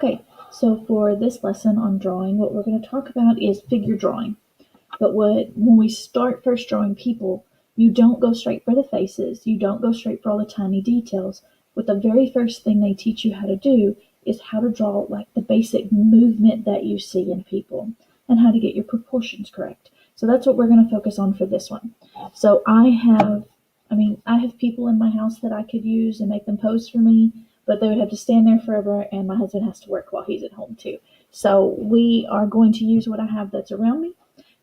Okay, so for this lesson on drawing, what we're going to talk about is figure drawing. But when we start first drawing people, you don't go straight for the faces. You don't go straight for all the tiny details. What the very first thing they teach you how to do is how to draw like the basic movement that you see in people and how to get your proportions correct. So that's what we're going to focus on for this one. So I have people in my house that I could use and make them pose for me, but they would have to stand there forever, and my husband has to work while he's at home too. So we are going to use what I have that's around me.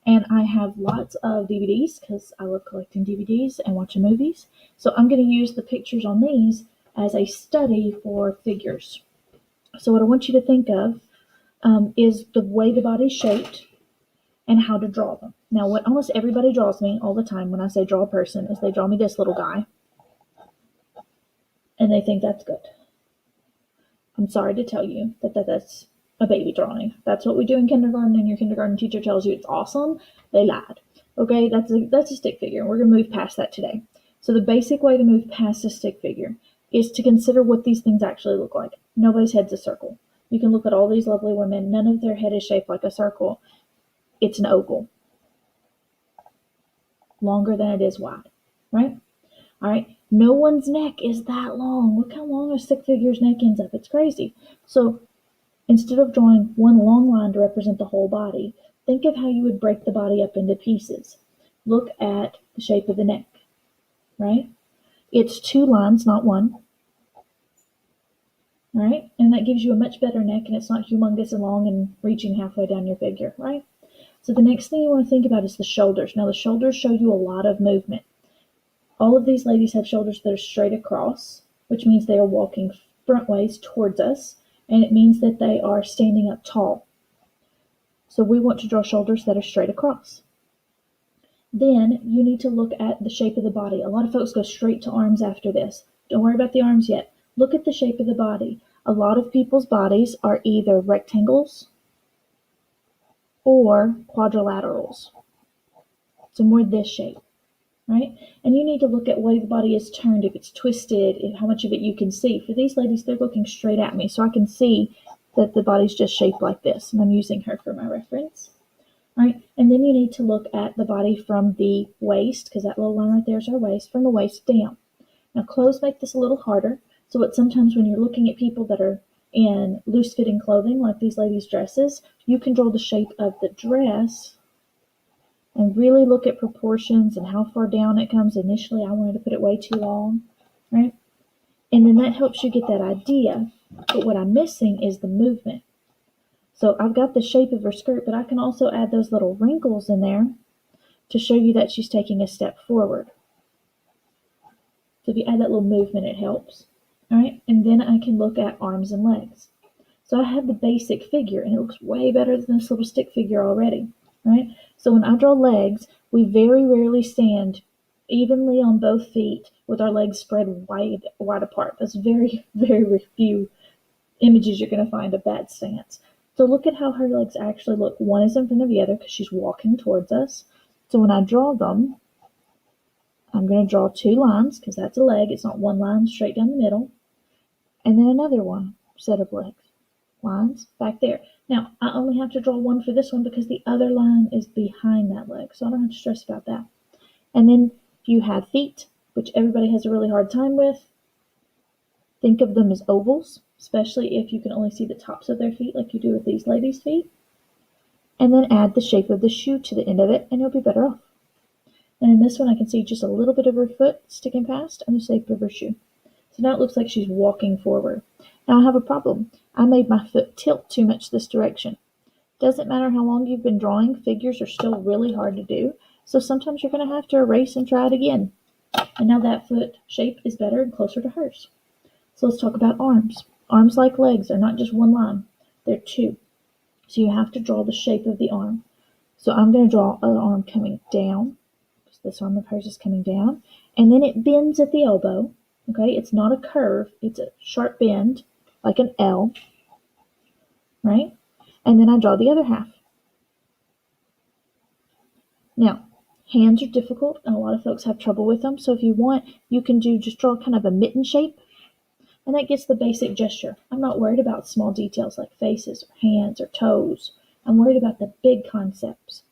And I have lots of DVDs because I love collecting DVDs and watching movies. So I'm going to use the pictures on these as a study for figures. So what I want you to think of is the way the body's shaped and how to draw them. Now, what almost everybody draws me all the time when I say draw a person is they draw me this little guy, and they think that's good. I'm sorry to tell you that's a baby drawing. That's what we do in kindergarten, and your kindergarten teacher tells you it's awesome. They lied. Okay, that's a stick figure. We're going to move past that today. So the basic way to move past a stick figure is to consider what these things actually look like. Nobody's head's a circle. You can look at all these lovely women. None of their head is shaped like a circle. It's an oval. Longer than it is wide, right? All right. No one's neck is that long. Look how long a stick figure's neck ends up. It's crazy. So instead of drawing one long line to represent the whole body, think of how you would break the body up into pieces. Look at the shape of the neck, right? It's two lines, not one. All right? And that gives you a much better neck, and it's not humongous and long and reaching halfway down your figure, right? So the next thing you want to think about is the shoulders. Now, the shoulders show you a lot of movement. All of these ladies have shoulders that are straight across, which means they are walking front ways towards us, and it means that they are standing up tall. So we want to draw shoulders that are straight across. Then you need to look at the shape of the body. A lot of folks go straight to arms after this. Don't worry about the arms yet. Look at the shape of the body. A lot of people's bodies are either rectangles or quadrilaterals. So more this shape, right? And you need to look at the way the body is turned, if it's twisted, how much of it you can see. For these ladies, they're looking straight at me, so I can see that the body's just shaped like this, and I'm using her for my reference. All right, and then you need to look at the body from the waist, because that little line right there is our waist, from the waist down. Now, clothes make this a little harder, so sometimes when you're looking at people that are in loose-fitting clothing, like these ladies' dresses, you can draw the shape of the dress and really look at proportions and how far down it comes. Initially, I wanted to put it way too long, right? And then that helps you get that idea, but what I'm missing is the movement. So I've got the shape of her skirt, but I can also add those little wrinkles in there to show you that she's taking a step forward. So if you add that little movement, it helps. All right, and then I can look at arms and legs. So I have the basic figure, and it looks way better than this little stick figure already, right? So when I draw legs, we very rarely stand evenly on both feet with our legs spread wide apart. That's very, very few images you're going to find of that stance. So look at how her legs actually look. One is in front of the other because she's walking towards us. So when I draw them, I'm going to draw two lines because that's a leg. It's not one line straight down the middle. And then another one set of lines back there. Now, I only have to draw one for this one because the other line is behind that leg, so I don't have to stress about that. And then if you have feet, which everybody has a really hard time with, think of them as ovals, especially if you can only see the tops of their feet like you do with these ladies' feet. And then add the shape of the shoe to the end of it, and you'll be better off. And in this one, I can see just a little bit of her foot sticking past and the shape of her shoe. So now it looks like she's walking forward. Now I have a problem. I made my foot tilt too much this direction. Doesn't matter how long you've been drawing, figures are still really hard to do. So sometimes you're going to have to erase and try it again. And now that foot shape is better and closer to hers. So let's talk about arms. Arms, like legs, are not just one line. They're two. So you have to draw the shape of the arm. So I'm going to draw an arm coming down. This arm of hers is coming down. And then it bends at the elbow. Okay, it's not a curve, it's a sharp bend, like an L, right? And then I draw the other half. Now, hands are difficult, and a lot of folks have trouble with them, so if you want, you can just draw kind of a mitten shape, And that gets the basic gesture. I'm not worried about small details like faces or hands or toes. I'm worried about the big concepts.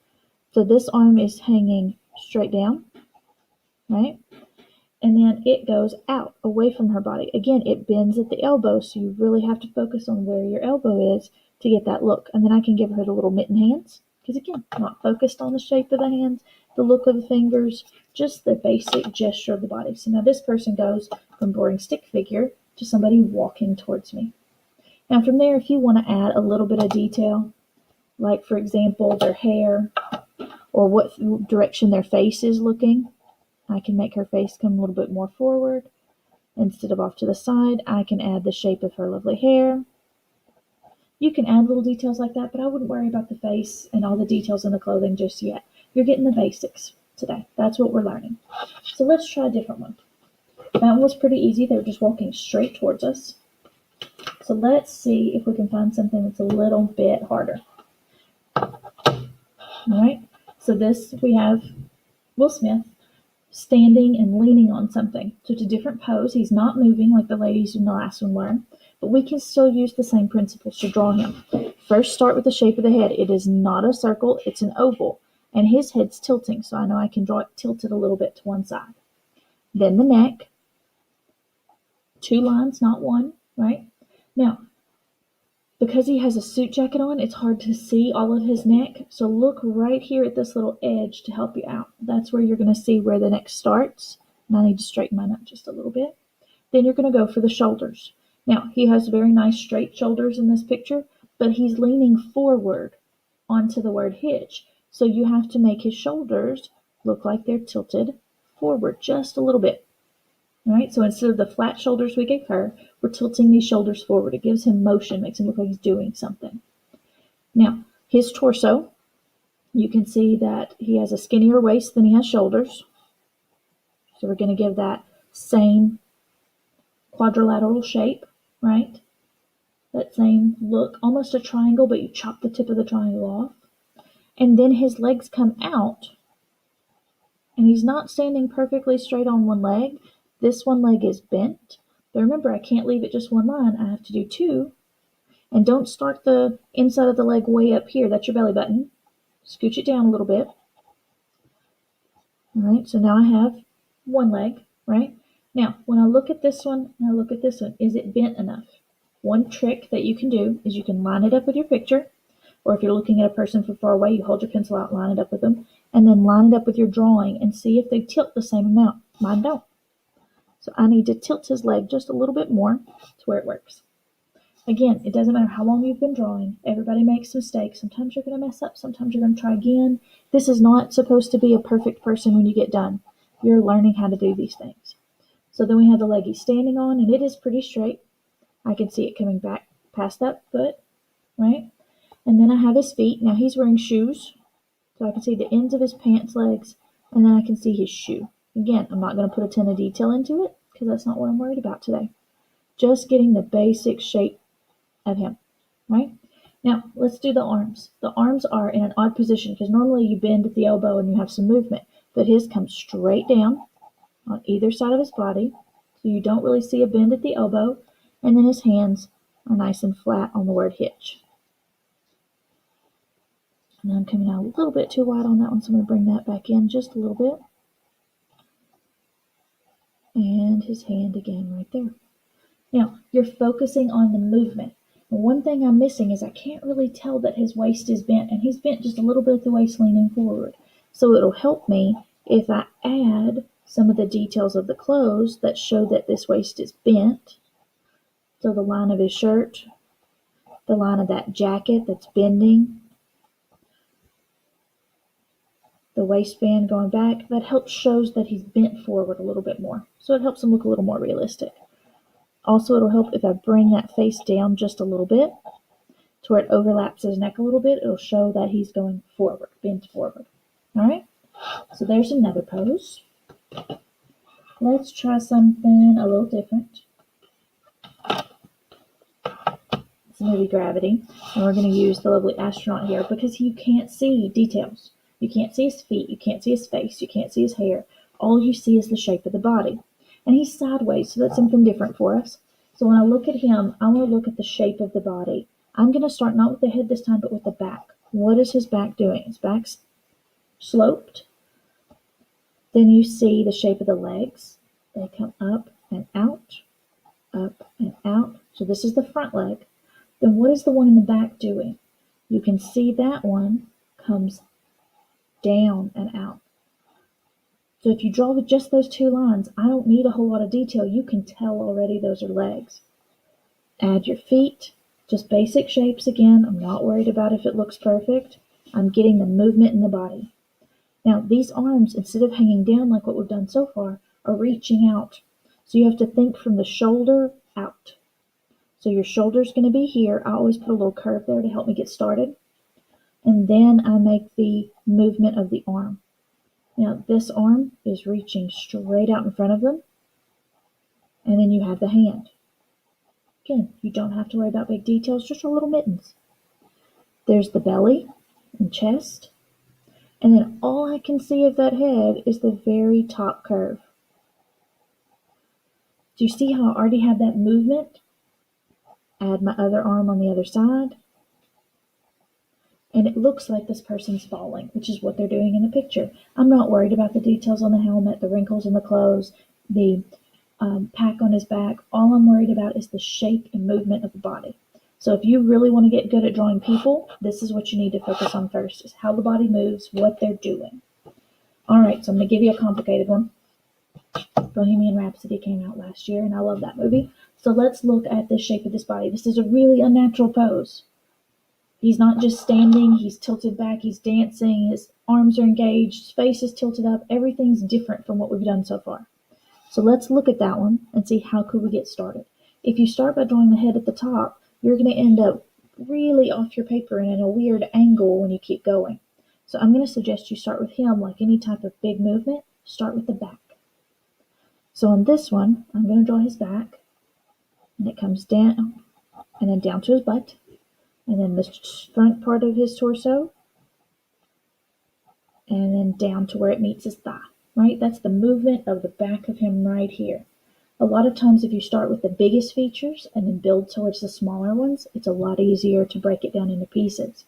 So this arm is hanging straight down, right? And then it goes out away from her body. Again, it bends at the elbow, so you really have to focus on where your elbow is to get that look. And then I can give her the little mitten hands, because again, not focused on the shape of the hands, the look of the fingers, just the basic gesture of the body. So now this person goes from boring stick figure to somebody walking towards me. Now from there, if you want to add a little bit of detail, like for example, their hair or what direction their face is looking, I can make her face come a little bit more forward. Instead of off to the side, I can add the shape of her lovely hair. You can add little details like that, but I wouldn't worry about the face and all the details in the clothing just yet. You're getting the basics today. That's what we're learning. So let's try a different one. That one was pretty easy. They were just walking straight towards us. So let's see if we can find something that's a little bit harder. All right. So this, we have Will Smith standing and leaning on something. So it's a different pose. He's not moving like the ladies in the last one were, but we can still use the same principles to draw him. First, start with the shape of the head. It is not a circle, it's an oval, and his head's tilting, so I know I can draw it tilted a little bit to one side. Then the neck, 2 lines, not one, right? Now, because he has a suit jacket on, it's hard to see all of his neck. So look right here at this little edge to help you out. That's where you're going to see where the neck starts. And I need to straighten mine up just a little bit. Then you're going to go for the shoulders. Now, he has very nice straight shoulders in this picture, but he's leaning forward onto the word hitch. So you have to make his shoulders look like they're tilted forward just a little bit. All right, so instead of the flat shoulders we gave her, we're tilting these shoulders forward. It gives him motion, makes him look like he's doing something. Now, his torso, you can see that he has a skinnier waist than he has shoulders. So we're going to give that same quadrilateral shape, right? That same look, almost a triangle, but you chop the tip of the triangle off. And then his legs come out, and he's not standing perfectly straight on one leg. This one leg is bent, but remember, I can't leave it just one line. I have to do 2. And don't start the inside of the leg way up here. That's your belly button. Scooch it down a little bit. All right, so now I have one leg, right? Now, when I look at this one and I look at this one, is it bent enough? One trick that you can do is you can line it up with your picture, or if you're looking at a person from far away, you hold your pencil out, line it up with them, and then line it up with your drawing and see if they tilt the same amount. Mine don't. So I need to tilt his leg just a little bit more to where it works. Again, it doesn't matter how long you've been drawing. Everybody makes mistakes. Sometimes you're going to mess up. Sometimes you're going to try again. This is not supposed to be a perfect person when you get done. You're learning how to do these things. So then we have the leg he's standing on, and it is pretty straight. I can see it coming back past that foot, right? And then I have his feet. Now he's wearing shoes, so I can see the ends of his pants legs, and then I can see his shoe. Again, I'm not going to put a ton of detail into it because that's not what I'm worried about today. Just getting the basic shape of him, right? Now, let's do the arms. The arms are in an odd position because normally you bend at the elbow and you have some movement, but his comes straight down on either side of his body, so you don't really see a bend at the elbow, and then his hands are nice and flat on the word hitch. And I'm coming out a little bit too wide on that one, so I'm going to bring that back in just a little bit. And his hand again right there. Now, you're focusing on the movement. And one thing I'm missing is I can't really tell that his waist is bent, and he's bent just a little bit at the waist leaning forward. So it'll help me if I add some of the details of the clothes that show that this waist is bent. So the line of his shirt, the line of that jacket that's bending, the waistband going back, that helps shows that he's bent forward a little bit more. So it helps him look a little more realistic. Also, it'll help if I bring that face down just a little bit to where it overlaps his neck a little bit. It'll show that he's going forward, bent forward. All right, so there's another pose. Let's try something a little different. It's maybe gravity, and we're going to use the lovely astronaut here because you can't see details. You can't see his feet, you can't see his face, you can't see his hair. All you see is the shape of the body. And he's sideways, so that's something different for us. So when I look at him, I want to look at the shape of the body. I'm going to start not with the head this time, but with the back. What is his back doing? His back's sloped. Then you see the shape of the legs. They come up and out, up and out. So this is the front leg. Then what is the one in the back doing? You can see that one comes down and out. So if you draw with just those two lines, I don't need a whole lot of detail. You can tell already those are legs. Add your feet, just basic shapes again. I'm not worried about if it looks perfect. I'm getting the movement in the body. Now these arms, instead of hanging down like what we've done so far, are reaching out. So you have to think from the shoulder out. So your shoulder's going to be here. I always put a little curve there to help me get started. And then I make the movement of the arm. Now this arm is reaching straight out in front of them. And then you have the hand. Again, you don't have to worry about big details, just your little mittens. There's the belly and chest. And then all I can see of that head is the very top curve. Do you see how I already have that movement? Add my other arm on the other side. And it looks like this person's falling, which is what they're doing in the picture. I'm not worried about the details on the helmet, the wrinkles in the clothes, the pack on his back. All I'm worried about is the shape and movement of the body. So if you really want to get good at drawing people, this is what you need to focus on first, is how the body moves, what they're doing. All right, so I'm going to give you a complicated one. Bohemian Rhapsody came out last year, and I love that movie. So let's look at the shape of this body. This is a really unnatural pose. He's not just standing, he's tilted back, he's dancing, his arms are engaged, his face is tilted up. Everything's different from what we've done so far. So let's look at that one and see how could we get started. If you start by drawing the head at the top, you're going to end up really off your paper and in a weird angle when you keep going. So I'm going to suggest you start with him. Like any type of big movement, start with the back. So on this one, I'm going to draw his back, and it comes down, and then down to his butt, and then the front part of his torso, and then down to where it meets his thigh, right? That's the movement of the back of him right here. A lot of times if you start with the biggest features and then build towards the smaller ones, it's a lot easier to break it down into pieces.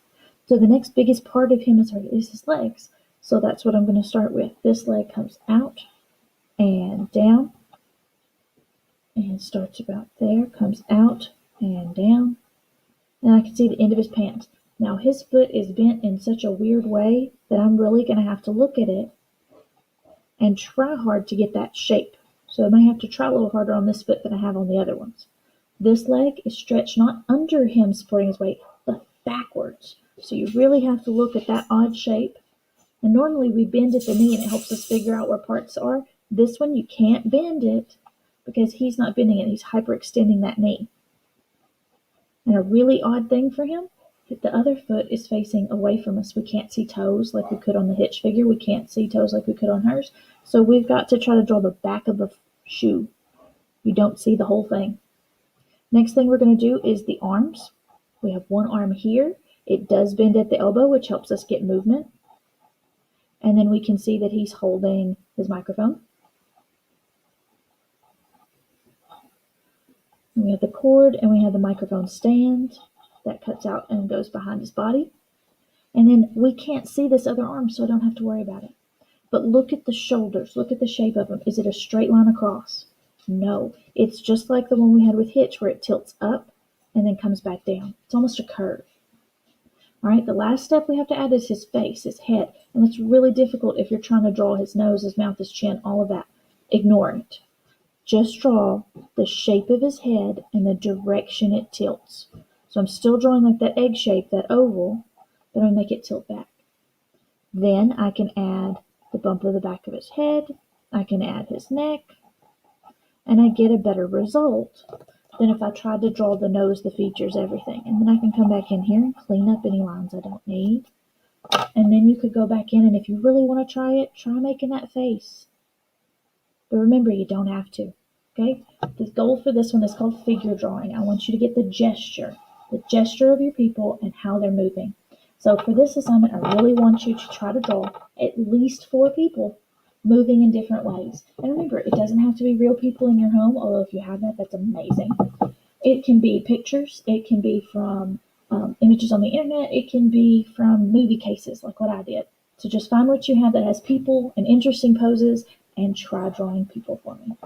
So the next biggest part of him is his legs. So that's what I'm going to start with. This leg comes out and down, and starts about there, comes out and down, and I can see the end of his pants. Now his foot is bent in such a weird way that I'm really going to have to look at it and try hard to get that shape. So I may have to try a little harder on this foot than I have on the other ones. This leg is stretched not under him supporting his weight, but backwards. So you really have to look at that odd shape. And normally we bend at the knee and it helps us figure out where parts are. This one, you can't bend it because he's not bending it. He's hyperextending that knee. And a really odd thing for him, the other foot is facing away from us. We can't see toes like we could on the Hitch figure. We can't see toes like we could on hers. So we've got to try to draw the back of the shoe. You don't see the whole thing. Next thing we're going to do is the arms. We have one arm here. It does bend at the elbow, which helps us get movement. And then we can see that he's holding his microphone. And we have the cord and we have the microphone stand that cuts out and goes behind his body. And then we can't see this other arm, so I don't have to worry about it. But look at the shoulders. Look at the shape of them. Is it a straight line across? No. It's just like the one we had with Hitch where it tilts up and then comes back down. It's almost a curve. All right, the last step we have to add is his face, his head. And it's really difficult if you're trying to draw his nose, his mouth, his chin, all of that. Ignore it. Just draw the shape of his head and the direction it tilts. So I'm still drawing like that egg shape, that oval, but I make it tilt back. Then I can add the bump of the back of his head. I can add his neck. And I get a better result than if I tried to draw the nose, the features, everything. And then I can come back in here and clean up any lines I don't need. And then you could go back in, and if you really want to try it, try making that face. But remember, you don't have to. Okay? The goal for this one is called figure drawing. I want you to get the gesture of your people and how they're moving. So for this assignment, I really want you to try to draw at least 4 people. moving in different ways. And remember, it doesn't have to be real people in your home, although if you have that, that's amazing. It can be pictures, it can be from images on the internet, it can be from movie cases, like what I did. So just find what you have that has people and interesting poses and try drawing people for me.